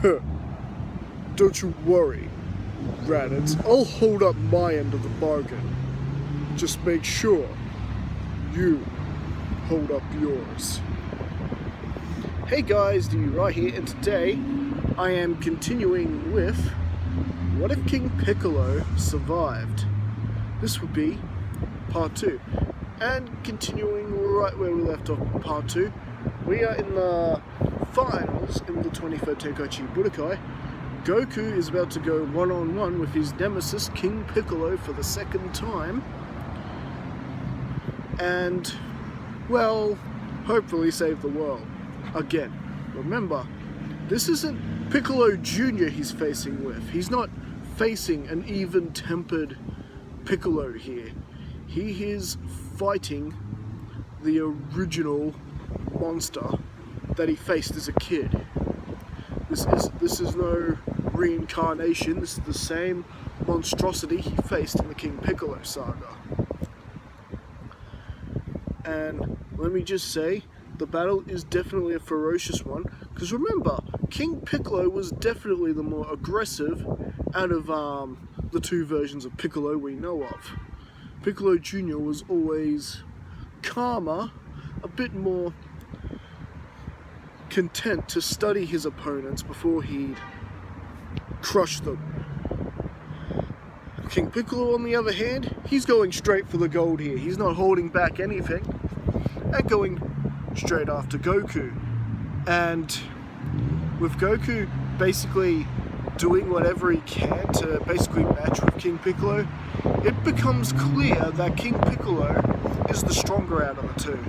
Don't you worry, Raditz. I'll hold up my end of the bargain. Just make sure you hold up yours. Hey guys, divert here, and today I am continuing with What if King Piccolo survived? This would be part 2. And continuing right where we left off in part 2, we are in the finals in the 23rd Tenkaichi Budokai. Goku is about to go one-on-one with his nemesis King Piccolo for the second time. And, well, hopefully save the world. Again, remember, this isn't Piccolo Jr. he's facing with. He's not facing an even-tempered Piccolo here. He is fighting the original monster that he faced as a kid. This is no reincarnation. This is the same monstrosity he faced in the King Piccolo saga. And let me just say, the battle is definitely a ferocious one, because remember, King Piccolo was definitely the more aggressive out of the two versions of Piccolo we know of. Piccolo Jr. was always calmer, a bit more content to study his opponents before he'd crush them. King Piccolo, on the other hand, he's going straight for the gold here. He's not holding back anything and going straight after Goku. And with Goku basically doing whatever he can to basically match with King Piccolo, it becomes clear that King Piccolo is the stronger out of the two.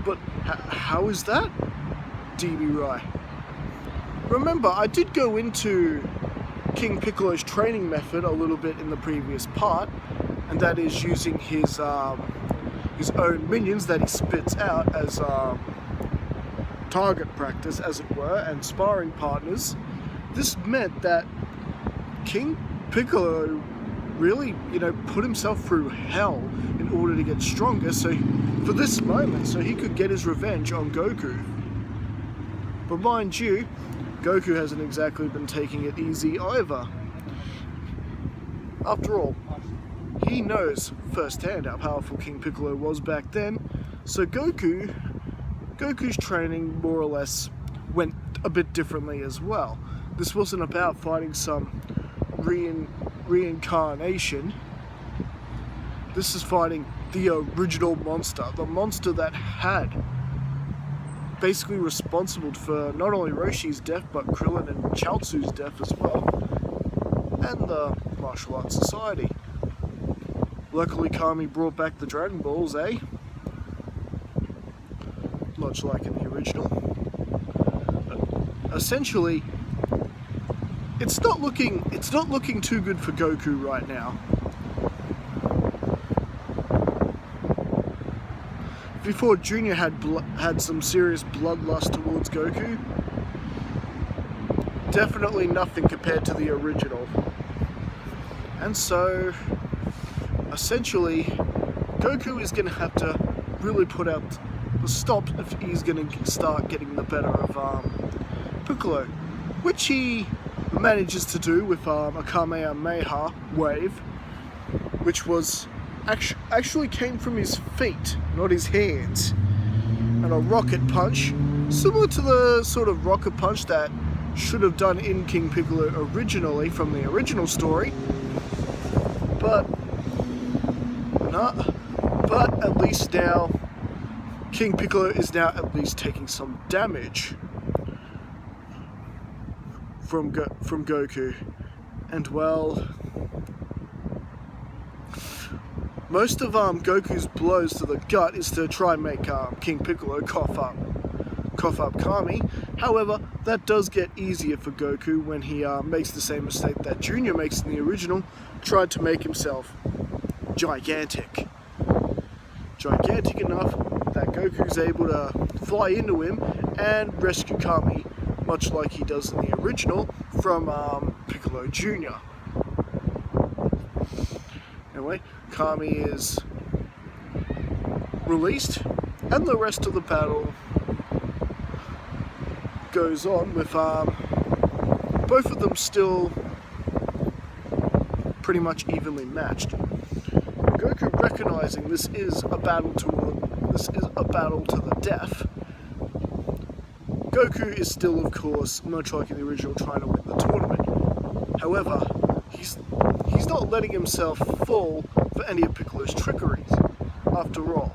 But how is that? divert. Remember, I did go into King Piccolo's training method a little bit in the previous part, and that is using his own minions that he spits out as target practice, as it were, and sparring partners. This meant that King Piccolo really, put himself through hell in order to get stronger, so he could get his revenge on Goku. But mind you, Goku hasn't exactly been taking it easy either. After all, he knows firsthand how powerful King Piccolo was back then, so Goku's training more or less went a bit differently as well. This wasn't about fighting some reincarnation. This is fighting the original monster, the monster that had basically responsible for not only Roshi's death, but Krillin and Chaozu's death as well, and the Martial Arts Society. Luckily, Kami brought back the Dragon Balls, much like in the original. Essentially, it's not looking too good for Goku right now. Before Junior had some serious bloodlust towards Goku, definitely nothing compared to the original. And so, essentially, Goku is going to have to really put out the stop if he's going to start getting the better of Piccolo, which he manages to do with a Kamehameha wave, which was actually came from his feet, not his hands, and a rocket punch, similar to the sort of rocket punch that should have done in King Piccolo originally from the original story, but at least now King Piccolo is now at least taking some damage from Goku, and well, most of Goku's blows to the gut is to try and make King Piccolo cough up Kami. However, that does get easier for Goku when he makes the same mistake that Junior makes in the original, tried to make himself gigantic enough that Goku's able to fly into him and rescue Kami, much like he does in the original from Piccolo Jr. Anyway, Kami is released, and the rest of the battle goes on with both of them still pretty much evenly matched. Goku recognizing this is a battle to the death. Goku is still, of course, much like in the original, trying to win the tournament. However, he's not letting himself fall for any of Piccolo's trickeries. After all,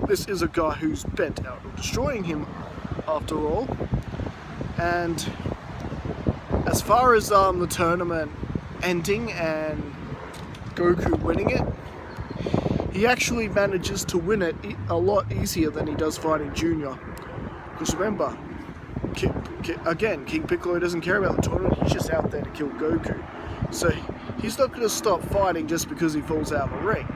this is a guy who's bent out on destroying him, after all. And as far as the tournament ending and Goku winning it, he actually manages to win it a lot easier than he does fighting Junior. Because remember, King Piccolo doesn't care about the tournament, he's just out there to kill Goku. So he's not going to stop fighting just because he falls out of the ring.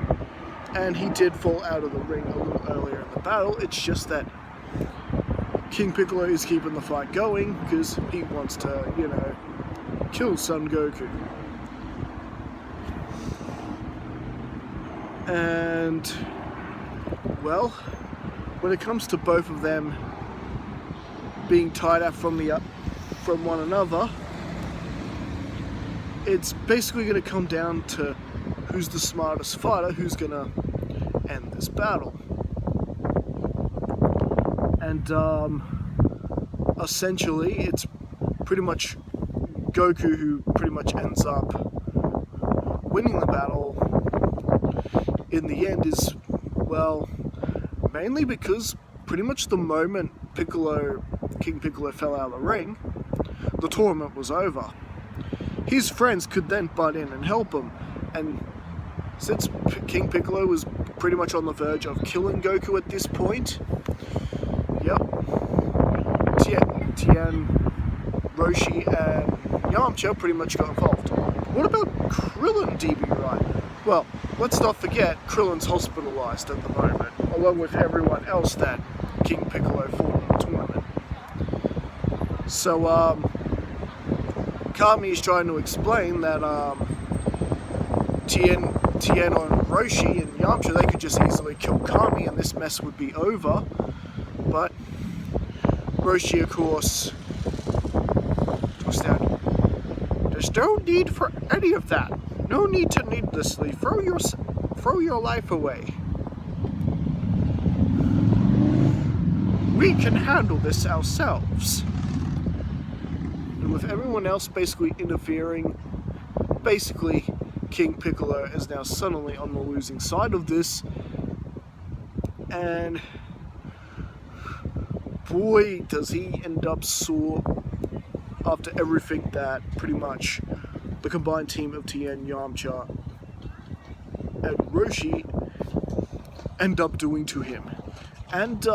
And he did fall out of the ring a little earlier in the battle, it's just that King Piccolo is keeping the fight going because he wants to, kill Son Goku. And, well, when it comes to both of them being tied up from one another, it's basically going to come down to who's the smartest fighter, who's going to end this battle. And essentially, it's pretty much Goku who pretty much ends up winning the battle in the end is, well, mainly because pretty much the moment King Piccolo fell out of the ring, the tournament was over. His friends could then butt in and help him, and since King Piccolo was pretty much on the verge of killing Goku at this point, Tien, Roshi, and Yamcha pretty much got involved. What about Krillin, DB right? Well, let's not forget Krillin's hospitalized at the moment, along with everyone else that King Piccolo fought in the tournament. So, Kami is trying to explain that Tien and Roshi and Yamcha, they could just easily kill Kami and this mess would be over. But Roshi, of course, twists down. There's no need for any of that. No need to needlessly throw your life away. We can handle this ourselves. And with everyone else basically interfering, basically King Piccolo is now suddenly on the losing side of this, and boy does he end up sore after everything that pretty much the combined team of Tien, Yamcha, and Roshi end up doing to him. And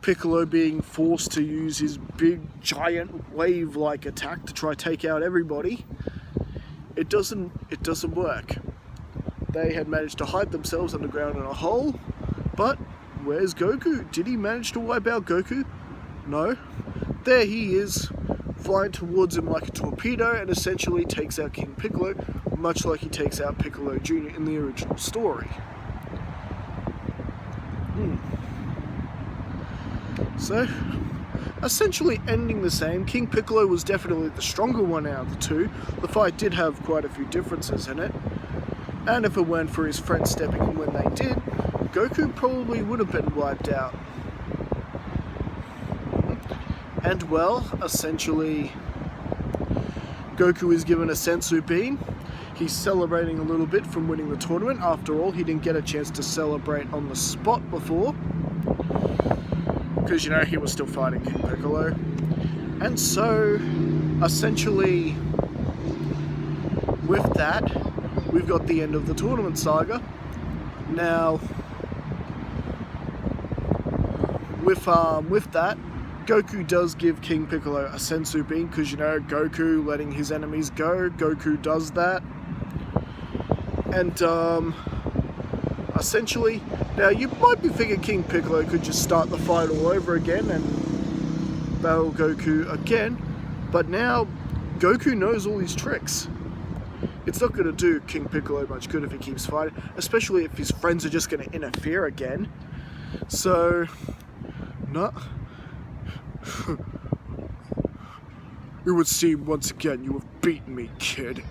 Piccolo being forced to use his big giant wave-like attack to try to take out everybody, it doesn't work. They had managed to hide themselves underground in a hole, but where's Goku? Did he manage to wipe out Goku? No. There he is, flying towards him like a torpedo, and essentially takes out King Piccolo, much like he takes out Piccolo Jr. in the original story. So, essentially ending the same. King Piccolo was definitely the stronger one out of the two. The fight did have quite a few differences in it, and if it weren't for his friends stepping in when they did, Goku probably would have been wiped out. And well, essentially, Goku is given a senzu bean. He's celebrating a little bit from winning the tournament. After all, he didn't get a chance to celebrate on the spot before, because, he was still fighting King Piccolo. And so, essentially, with that, we've got the end of the tournament saga. Now, with that, Goku does give King Piccolo a senzu bean, because, Goku letting his enemies go, Goku does that. And, essentially, now you might be thinking King Piccolo could just start the fight all over again and battle Goku again, but now Goku knows all these tricks. It's not going to do King Piccolo much good if he keeps fighting, especially if his friends are just going to interfere again. So, It would seem once again you have beaten me, kid.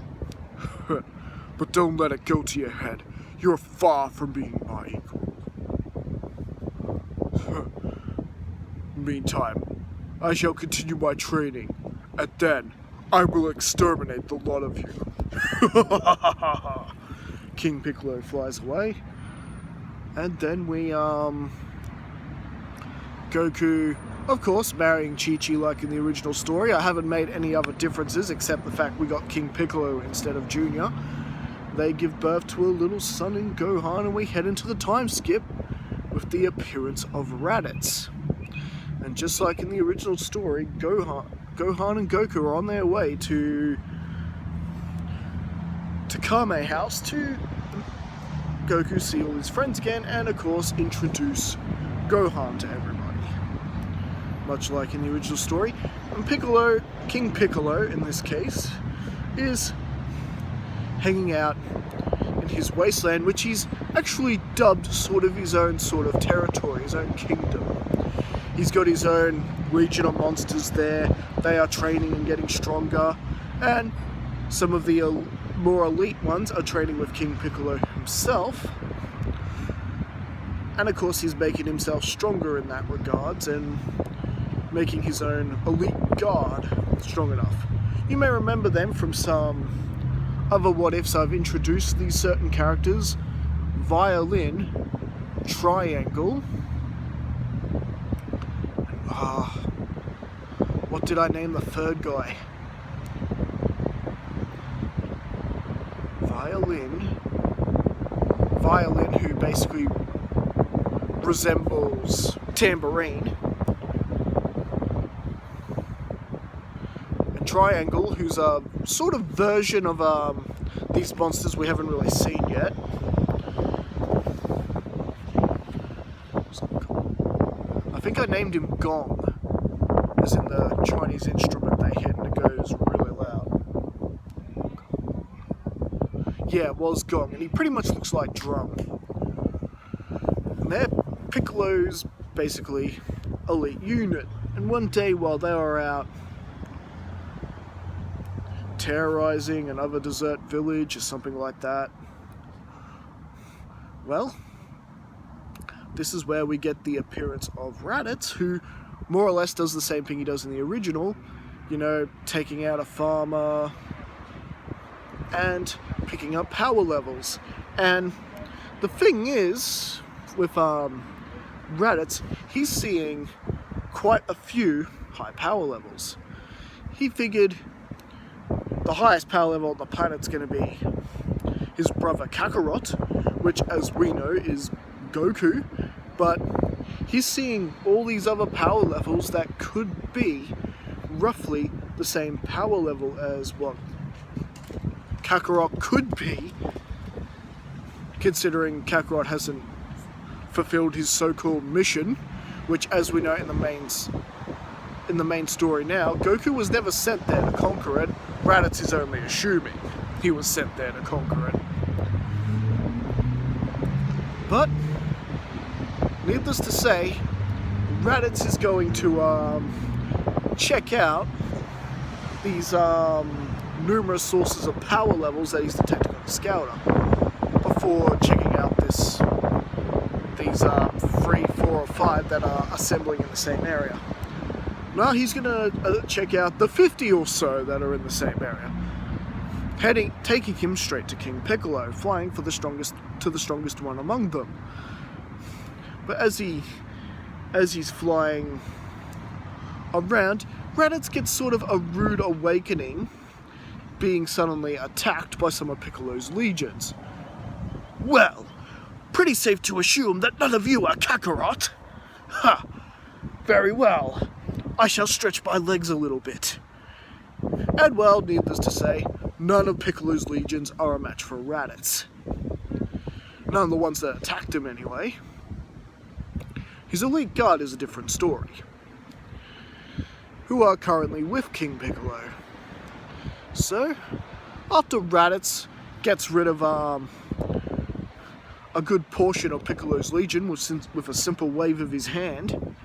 But don't let it go to your head. You're far from being my equal. Meantime, I shall continue my training, and then I will exterminate the lot of you. King Piccolo flies away, and then we, Goku, of course, marrying Chi-Chi like in the original story. I haven't made any other differences except the fact we got King Piccolo instead of Junior. They give birth to a little son in Gohan, and we head into the time skip with the appearance of Raditz. And just like in the original story, Gohan and Goku are on their way to Kame House to Goku see all his friends again, and of course introduce Gohan to everybody. Much like in the original story. And Piccolo, King Piccolo in this case, is hanging out in his wasteland, which he's actually dubbed sort of his own sort of territory, his own kingdom. He's got his own region of monsters there. They are training and getting stronger, and some of the more elite ones are training with King Piccolo himself. And of course he's making himself stronger in that regards and making his own elite guard strong enough. You may remember them from some other what ifs I've introduced these certain characters. Violin, Triangle, what did I name the third guy? Violin, who basically resembles Tambourine. And Triangle, who's a sort of version of these monsters we haven't really seen yet. I think I named him Gong, as in the Chinese instrument they hit and it goes really loud. Yeah, it was Gong, and he pretty much looks like Drum. And they're Piccolo's basically elite unit. And one day while they were out terrorizing another desert village or something like that, well, this is where we get the appearance of Raditz, who more or less does the same thing he does in the original, you know, taking out a farmer and picking up power levels. And the thing is, with Raditz, he's seeing quite a few high power levels. He figured the highest power level on the planet's going to be his brother Kakarot, which as we know is Goku, but he's seeing all these other power levels that could be roughly the same power level as what Kakarot could be, considering Kakarot hasn't fulfilled his so-called mission, which, as we know in the main story now, Goku was never sent there to conquer it. Raditz is only assuming he was sent there to conquer it. But needless to say, Raditz is going to check out these numerous sources of power levels that he's detected on the scouter before checking out these 3, 4, or 5 that are assembling in the same area. Now he's going to check out the 50 or so that are in the same area, taking him straight to King Piccolo, flying for the strongest one among them. But as he's flying around, Raditz gets sort of a rude awakening, being suddenly attacked by some of Piccolo's legions. Well, pretty safe to assume that none of you are Kakarot. Ha! Very well. I shall stretch my legs a little bit. And well, needless to say, none of Piccolo's legions are a match for Raditz. None of the ones that attacked him anyway. His elite guard is a different story, who are currently with King Piccolo. So, after Raditz gets rid of a good portion of Piccolo's legion with a simple wave of his hand,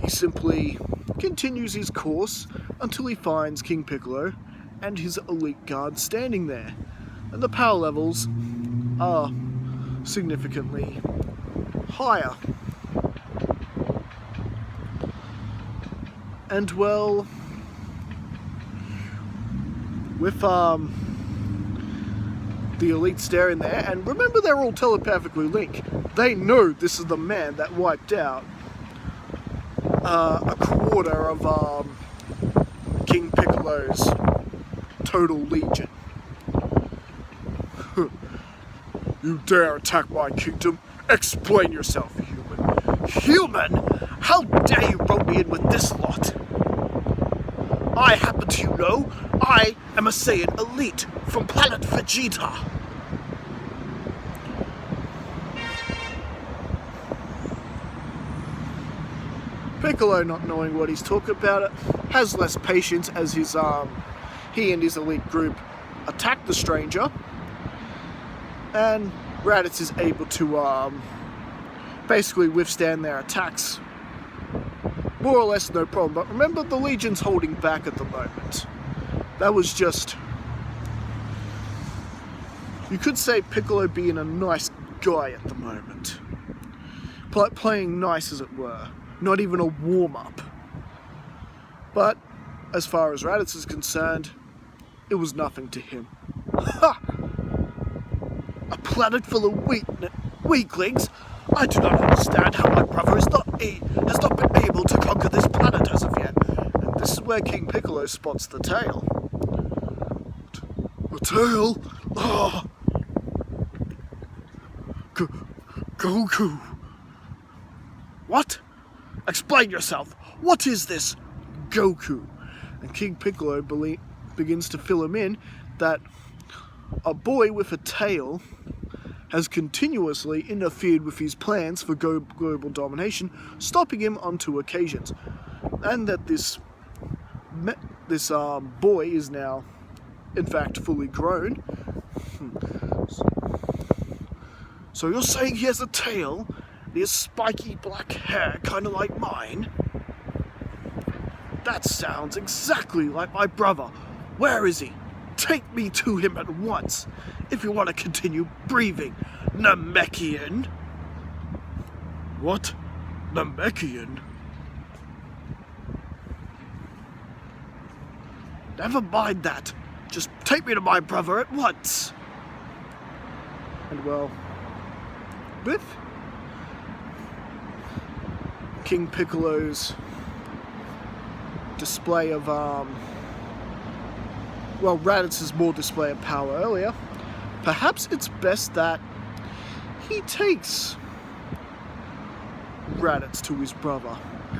he simply continues his course until he finds King Piccolo and his elite guard standing there. And the power levels are significantly higher. And well, with the elite staring there, and remember they're all telepathically linked. They know this is the man that wiped out a quarter of King Piccolo's total legion. You dare attack my kingdom? Explain yourself, human. Human? How dare you rope me in with this lot? I happen to know I am a Saiyan elite from planet Vegeta. Piccolo, not knowing what he's talking about, has less patience as he and his elite group attack the stranger, and Raditz is able to basically withstand their attacks more or less no problem. But remember, the Legion's holding back at the moment. That was just, you could say, Piccolo being a nice guy at the moment, playing nice as it were. Not even a warm-up. But as far as Raditz is concerned, it was nothing to him. Ha! A planet full of weaklings? I do not understand how my brother has not been able to conquer this planet as of yet. And this is where King Piccolo spots the tail. The tail? Ah! Goku! What? Explain yourself. What is this Goku? And King Piccolo begins to fill him in that a boy with a tail has continuously interfered with his plans for global domination, stopping him on 2 occasions. And that this boy is now, in fact, fully grown. So you're saying he has a tail? He has spiky black hair, kind of like mine? That sounds exactly like my brother. Where is he? Take me to him at once, if you want to continue breathing, Namekian. What? Namekian? Never mind that. Just take me to my brother at once. And well, with King Piccolo's display of, Raditz's more display of power earlier, perhaps it's best that he takes Raditz to his brother.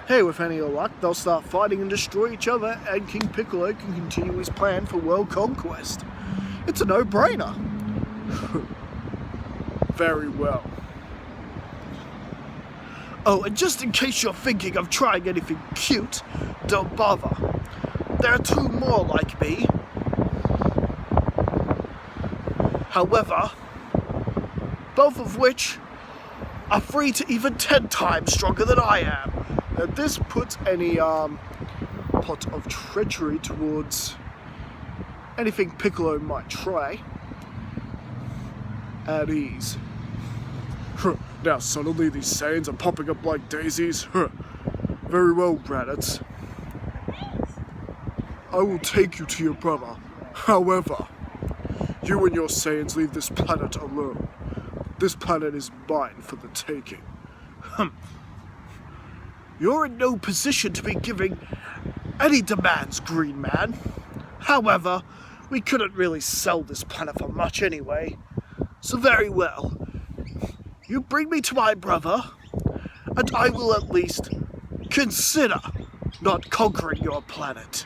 Hey, with any luck, they'll start fighting and destroy each other, and King Piccolo can continue his plan for world conquest. It's a no-brainer. Very well. Oh, and just in case you're thinking of trying anything cute, don't bother. There are 2 more like me. However, both of which are 3 to even 10 times stronger than I am. And this puts any pot of treachery towards anything Piccolo might try at ease. Now suddenly these Saiyans are popping up like daisies. Very well, Raditz. I will take you to your brother. However, you and your Saiyans leave this planet alone. This planet is mine for the taking. You're in no position to be giving any demands, Green Man. However, we couldn't really sell this planet for much anyway. So very well. You bring me to my brother, and I will at least consider not conquering your planet.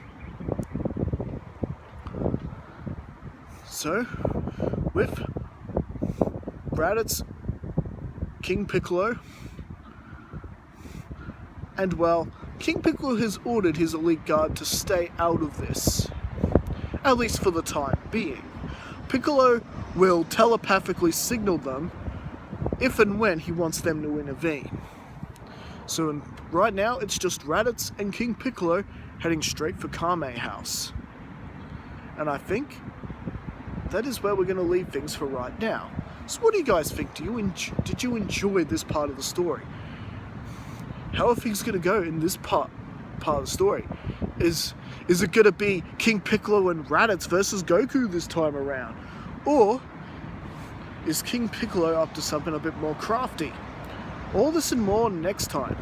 So, with Raditz, King Piccolo, and well, King Piccolo has ordered his elite guard to stay out of this, at least for the time being. Piccolo will telepathically signal them if and when he wants them to intervene. So right now it's just Raditz and King Piccolo heading straight for Kame House. And I think that is where we're going to leave things for right now. So what do you guys think? Did you enjoy this part of the story? How are things going to go in this part of the story? Is it going to be King Piccolo and Raditz versus Goku this time around? Or is King Piccolo up to something a bit more crafty? All this and more next time